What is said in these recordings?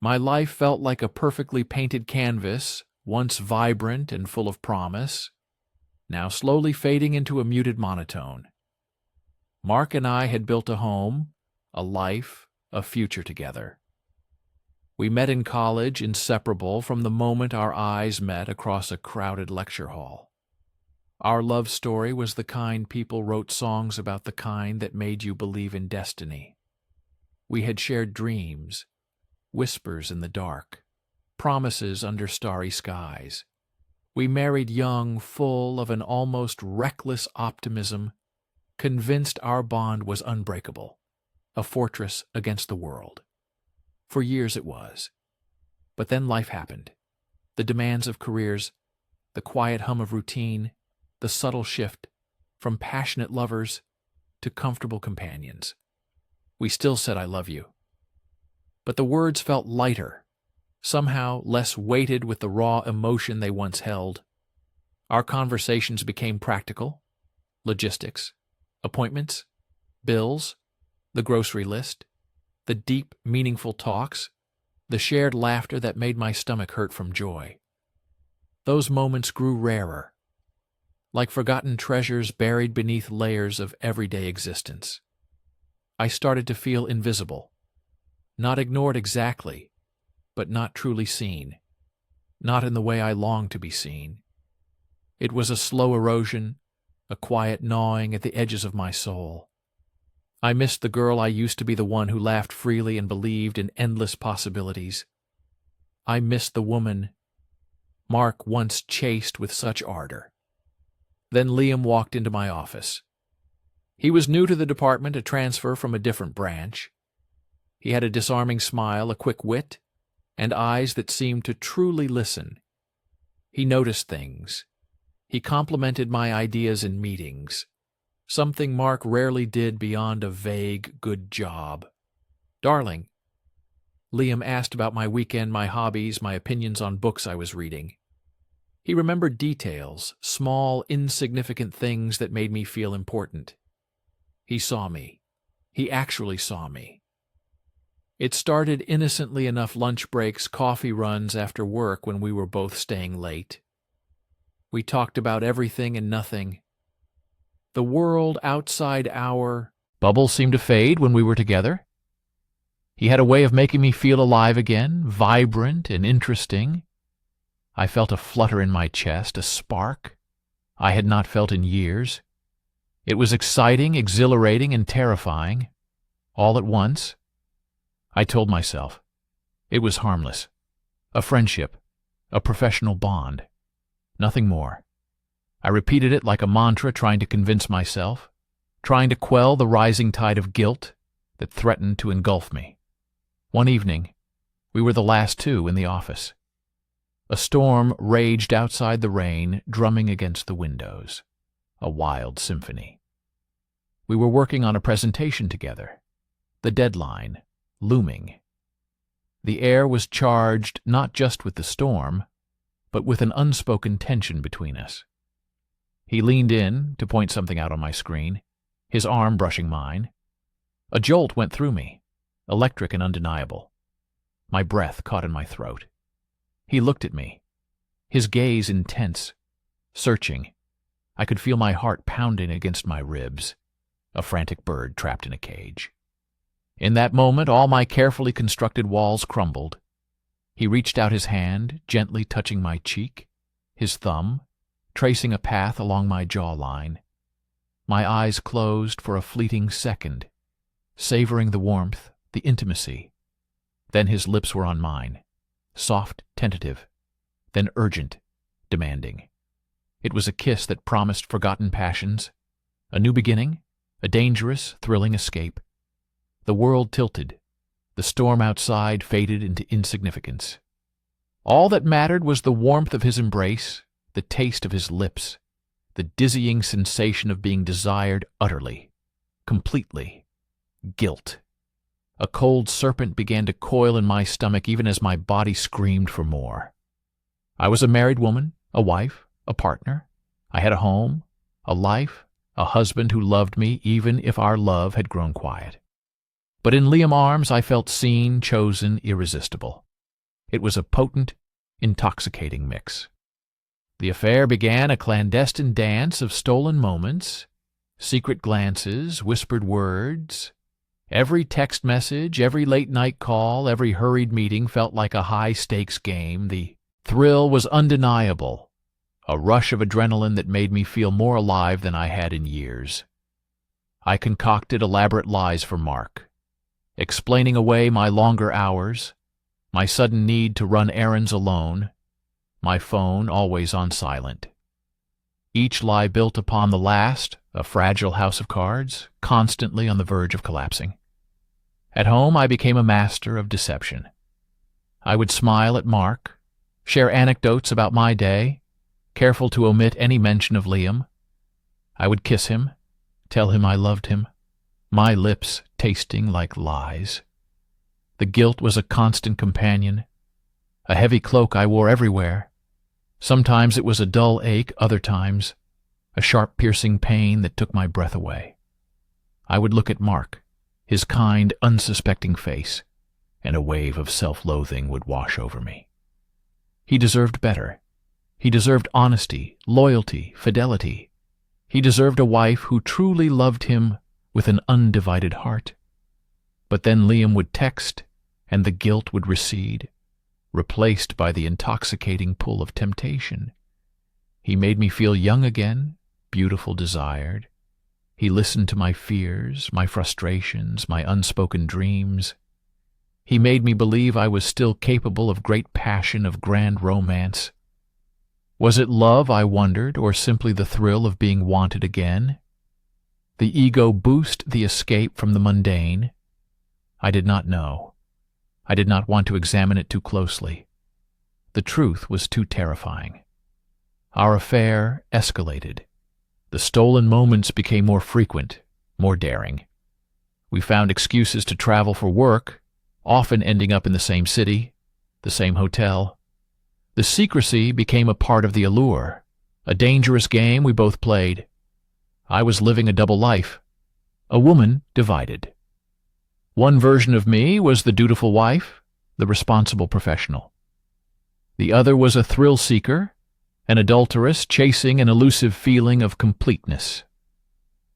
My life felt like a perfectly painted canvas, once vibrant and full of promise, now slowly fading into a muted monotone. Mark and I had built a home, a life, a future together. We met in college, inseparable from the moment our eyes met across a crowded lecture hall. Our love story was the kind people wrote songs about, the kind that made you believe in destiny. We had shared dreams, whispers in the dark, promises under starry skies. We married young, full of an almost reckless optimism, convinced our bond was unbreakable, a fortress against the world. For years it was. But then life happened. The demands of careers, the quiet hum of routine, the subtle shift from passionate lovers to comfortable companions. We still said "I love you." But the words felt lighter, somehow less weighted with the raw emotion they once held. Our conversations became practical: logistics, appointments, bills, the grocery list, the deep, meaningful talks, the shared laughter that made my stomach hurt from joy. Those moments grew rarer, like forgotten treasures buried beneath layers of everyday existence. I started to feel invisible, not ignored exactly, but not truly seen, not in the way I longed to be seen. It was a slow erosion, a quiet gnawing at the edges of my soul. I missed the girl I used to be, the one who laughed freely and believed in endless possibilities. I missed the woman Mark once chased with such ardor. Then Liam walked into my office. He was new to the department, a transfer from a different branch. He had a disarming smile, a quick wit, and eyes that seemed to truly listen. He noticed things. He complimented my ideas in meetings, something Mark rarely did beyond a vague "good job." "Darling," Liam asked about my weekend, my hobbies, my opinions on books I was reading. He remembered details, small, insignificant things that made me feel important. He saw me. He actually saw me. It started innocently enough: lunch breaks, coffee runs after work when we were both staying late. We talked about everything and nothing. The world outside our bubble seemed to fade when we were together. He had a way of making me feel alive again, vibrant and interesting. I felt a flutter in my chest, a spark I had not felt in years. It was exciting, exhilarating, and terrifying, all at once. I told myself it was harmless, a friendship, a professional bond, nothing more. I repeated it like a mantra, trying to convince myself, trying to quell the rising tide of guilt that threatened to engulf me. One evening, we were the last two in the office. A storm raged outside, the rain drumming against the windows, a wild symphony. We were working on a presentation together, the deadline looming. The air was charged not just with the storm, but with an unspoken tension between us. He leaned in to point something out on my screen, his arm brushing mine. A jolt went through me, electric and undeniable. My breath caught in my throat. He looked at me, his gaze intense, searching. I could feel my heart pounding against my ribs, a frantic bird trapped in a cage. In that moment, all my carefully constructed walls crumbled. He reached out his hand, gently touching my cheek, his thumb tracing a path along my jawline. My eyes closed for a fleeting second, savoring the warmth, the intimacy. Then his lips were on mine, soft, tentative, then urgent, demanding. It was a kiss that promised forgotten passions, a new beginning, a dangerous, thrilling escape. The world tilted. The storm outside faded into insignificance. All that mattered was the warmth of his embrace, the taste of his lips, the dizzying sensation of being desired utterly, completely. Guilt. A cold serpent began to coil in my stomach even as my body screamed for more. I was a married woman, a wife, a partner. I had a home, a life, a husband who loved me even if our love had grown quiet. But in Liam's arms I felt seen, chosen, irresistible. It was a potent, intoxicating mix. The affair began a clandestine dance of stolen moments, secret glances, whispered words. Every text message, every late-night call, every hurried meeting felt like a high-stakes game. The thrill was undeniable, a rush of adrenaline that made me feel more alive than I had in years. I concocted elaborate lies for Mark, explaining away my longer hours, my sudden need to run errands alone, my phone always on silent. Each lie built upon the last, a fragile house of cards, constantly on the verge of collapsing. At home, I became a master of deception. I would smile at Mark, share anecdotes about my day, careful to omit any mention of Liam. I would kiss him, tell him I loved him, my lips tasting like lies. The guilt was a constant companion, a heavy cloak I wore everywhere. Sometimes it was a dull ache, other times a sharp piercing pain that took my breath away. I would look at Mark, his kind, unsuspecting face, and a wave of self-loathing would wash over me. He deserved better. He deserved honesty, loyalty, fidelity. He deserved a wife who truly loved him with an undivided heart. But then Liam would text, and the guilt would recede, replaced by the intoxicating pull of temptation. He made me feel young again, beautiful, desired. He listened to my fears, my frustrations, my unspoken dreams. He made me believe I was still capable of great passion, of grand romance. Was it love, I wondered, or simply the thrill of being wanted again? The ego boost, the escape from the mundane? I did not know. I did not want to examine it too closely. The truth was too terrifying. Our affair escalated. The stolen moments became more frequent, more daring. We found excuses to travel for work, often ending up in the same city, the same hotel. The secrecy became a part of the allure, a dangerous game we both played. I was living a double life, a woman divided. One version of me was the dutiful wife, the responsible professional. The other was a thrill-seeker, an adulteress chasing an elusive feeling of completeness.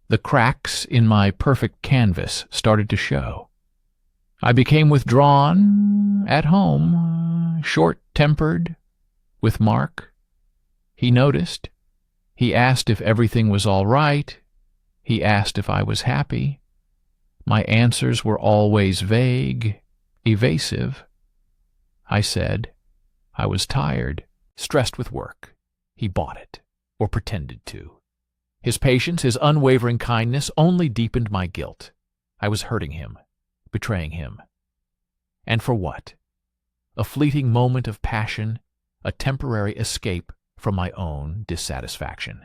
The cracks in my perfect canvas started to show. I became withdrawn, at home, short-tempered. With Mark, he noticed. He asked if everything was all right. He asked if I was happy. My answers were always vague, evasive. I said I was tired, stressed with work. He bought it, or pretended to. His patience, his unwavering kindness only deepened my guilt. I was hurting him, betraying him. And for what? A fleeting moment of passion, a temporary escape from my own dissatisfaction.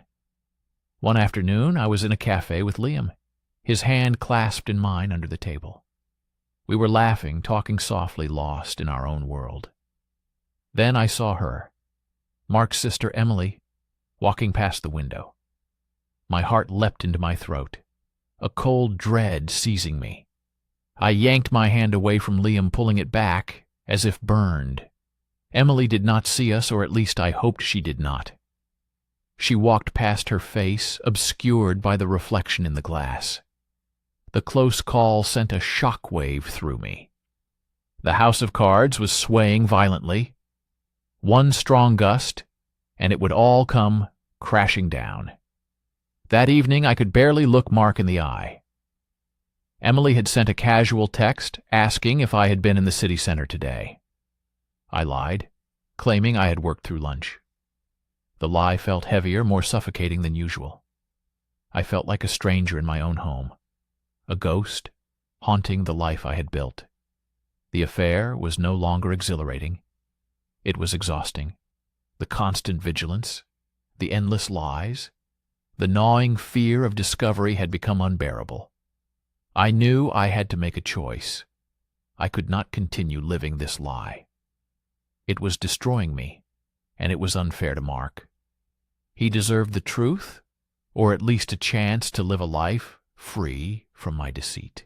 One afternoon, I was in a cafe with Liam, his hand clasped in mine under the table. We were laughing, talking softly, lost in our own world. Then I saw her, Mark's sister Emily, walking past the window. My heart leapt into my throat, a cold dread seizing me. I yanked my hand away from Liam, pulling it back, as if burned. Emily did not see us, or at least I hoped she did not. She walked past, her face obscured by the reflection in the glass. The close call sent a shock wave through me. The house of cards was swaying violently. One strong gust, and it would all come crashing down. That evening I could barely look Mark in the eye. Emily had sent a casual text asking if I had been in the city center today. I lied, claiming I had worked through lunch. The lie felt heavier, more suffocating than usual. I felt like a stranger in my own home, a ghost haunting the life I had built. The affair was no longer exhilarating. It was exhausting. The constant vigilance, the endless lies, the gnawing fear of discovery had become unbearable. I knew I had to make a choice. I could not continue living this lie. It was destroying me, and it was unfair to Mark. He deserved the truth, or at least a chance to live a life free from my deceit.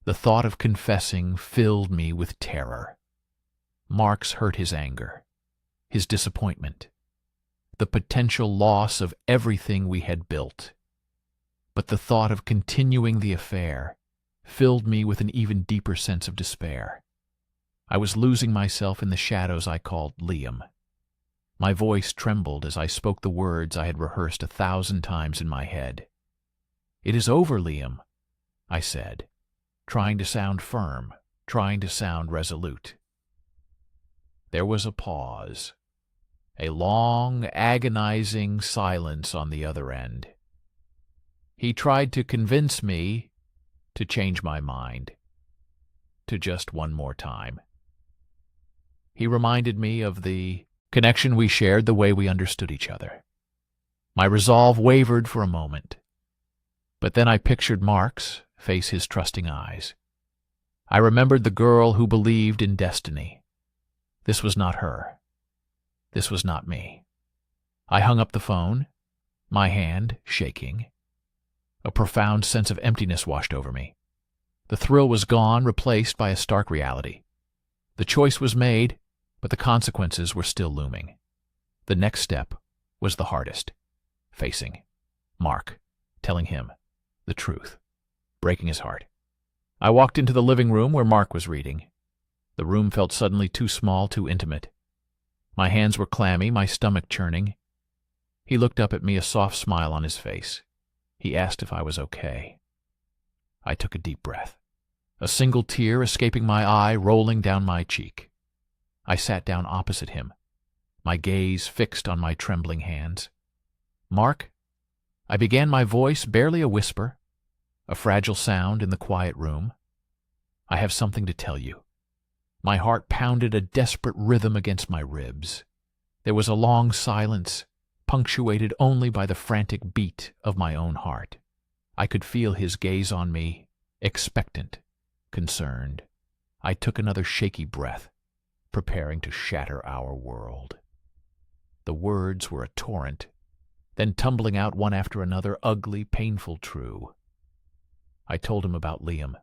The thought of confessing filled me with terror. Mark's hurt his anger, his disappointment, the potential loss of everything we had built. But the thought of continuing the affair filled me with an even deeper sense of despair. I was losing myself in the shadows I called Liam. My voice trembled as I spoke the words I had rehearsed 1,000 times in my head. "It is over, Liam," I said, trying to sound firm, trying to sound resolute. There was a pause, a long, agonizing silence on the other end. He tried to convince me to change my mind, to just one more time. He reminded me of the connection we shared, the way we understood each other. My resolve wavered for a moment, but then I pictured Mark's face, his trusting eyes. I remembered the girl who believed in destiny. This was not her. This was not me. I hung up the phone, my hand shaking. A profound sense of emptiness washed over me. The thrill was gone, replaced by a stark reality. The choice was made, but the consequences were still looming. The next step was the hardest. Facing Mark, telling him the truth, breaking his heart. I walked into the living room where Mark was reading. The room felt suddenly too small, too intimate. My hands were clammy, my stomach churning. He looked up at me, a soft smile on his face. He asked if I was okay. I took a deep breath, a single tear escaping my eye, rolling down my cheek. I sat down opposite him, my gaze fixed on my trembling hands. "Mark," I began, my voice barely a whisper, a fragile sound in the quiet room. "I have something to tell you." My heart pounded a desperate rhythm against my ribs. There was a long silence, punctuated only by the frantic beat of my own heart. I could feel his gaze on me, expectant, concerned. I took another shaky breath, preparing to shatter our world. The words were a torrent, then tumbling out one after another, ugly, painful, true. I told him about Liam,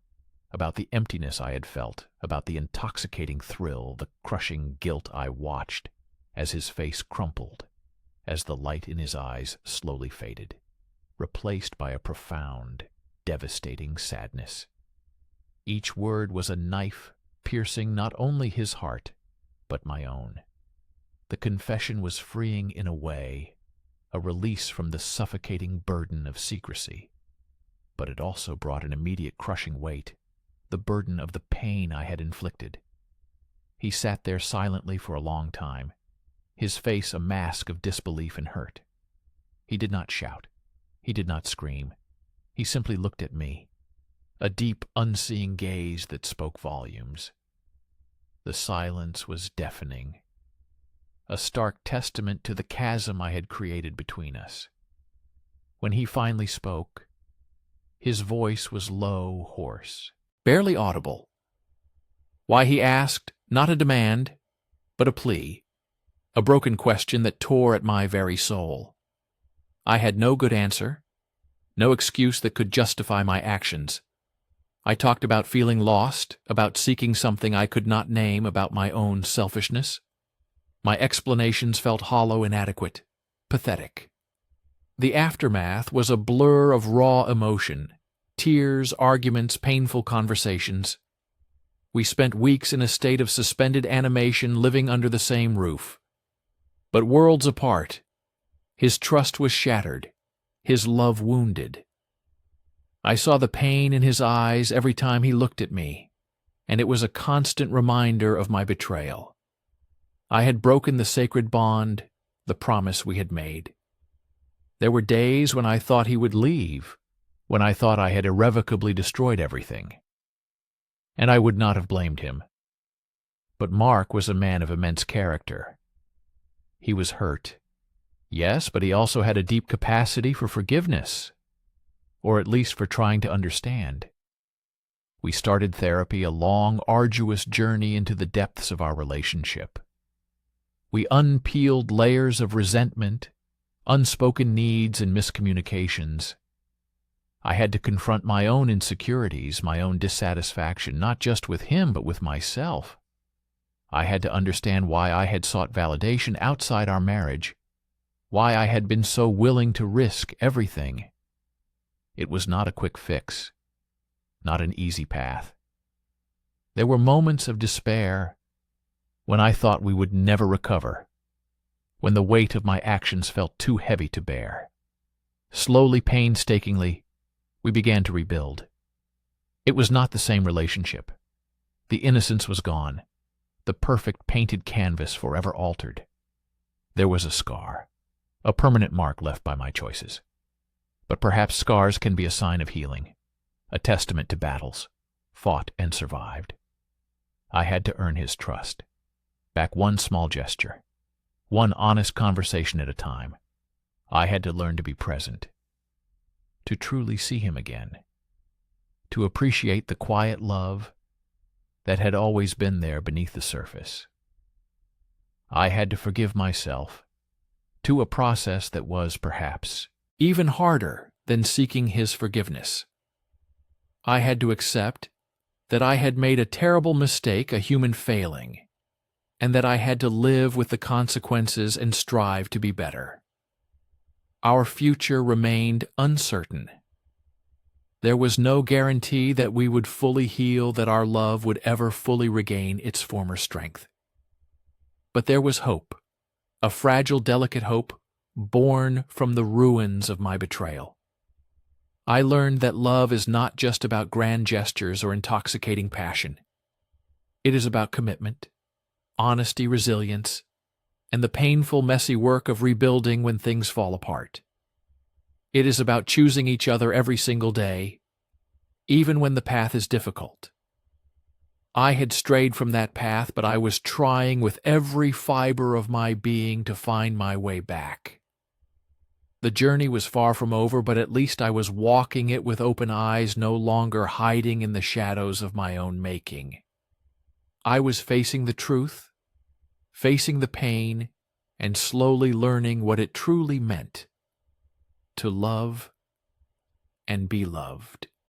about the emptiness I had felt, about the intoxicating thrill, the crushing guilt I watched as his face crumpled, as the light in his eyes slowly faded, replaced by a profound, devastating sadness. Each word was a knife piercing not only his heart, but my own. The confession was freeing in a way, a release from the suffocating burden of secrecy. But it also brought an immediate crushing weight, the burden of the pain I had inflicted. He sat there silently for a long time, his face a mask of disbelief and hurt. He did not shout. He did not scream. He simply looked at me, a deep, unseeing gaze that spoke volumes. The silence was deafening, a stark testament to the chasm I had created between us. When he finally spoke, his voice was low, hoarse, barely audible. Why, he asked, not a demand, but a plea, a broken question that tore at my very soul. I had no good answer, no excuse that could justify my actions. I talked about feeling lost, about seeking something I could not name, about my own selfishness. My explanations felt hollow, inadequate, pathetic. The aftermath was a blur of raw emotion, tears, arguments, painful conversations. We spent weeks in a state of suspended animation, living under the same roof. But worlds apart, his trust was shattered, his love wounded. I saw the pain in his eyes every time he looked at me, and it was a constant reminder of my betrayal. I had broken the sacred bond, the promise we had made. There were days when I thought he would leave, when I thought I had irrevocably destroyed everything. And I would not have blamed him. But Mark was a man of immense character. He was hurt. Yes, but he also had a deep capacity for forgiveness, or at least for trying to understand. We started therapy, a long, arduous journey into the depths of our relationship. We unpeeled layers of resentment, unspoken needs, and miscommunications. I had to confront my own insecurities, my own dissatisfaction, not just with him, but with myself. I had to understand why I had sought validation outside our marriage, why I had been so willing to risk everything. It was not a quick fix, not an easy path. There were moments of despair when I thought we would never recover, when the weight of my actions felt too heavy to bear. Slowly, painstakingly, we began to rebuild. It was not the same relationship. The innocence was gone, the perfect painted canvas forever altered. There was a scar, a permanent mark left by my choices. But perhaps scars can be a sign of healing, a testament to battles fought and survived. I had to earn his trust. Back one small gesture, one honest conversation at a time. I had to learn to be present, to truly see him again, to appreciate the quiet love that had always been there beneath the surface. I had to forgive myself, to a process that was, perhaps, even harder than seeking his forgiveness. I had to accept that I had made a terrible mistake, a human failing, and that I had to live with the consequences and strive to be better. Our future remained uncertain. There was no guarantee that we would fully heal, that our love would ever fully regain its former strength. But there was hope, a fragile, delicate hope born from the ruins of my betrayal. I learned that love is not just about grand gestures or intoxicating passion. It is about commitment, honesty, resilience, and the painful, messy work of rebuilding when things fall apart. It is about choosing each other every single day, even when the path is difficult. I had strayed from that path, but I was trying with every fiber of my being to find my way back. The journey was far from over, but at least I was walking it with open eyes, no longer hiding in the shadows of my own making. I was facing the truth, facing the pain, and slowly learning what it truly meant to love and be loved.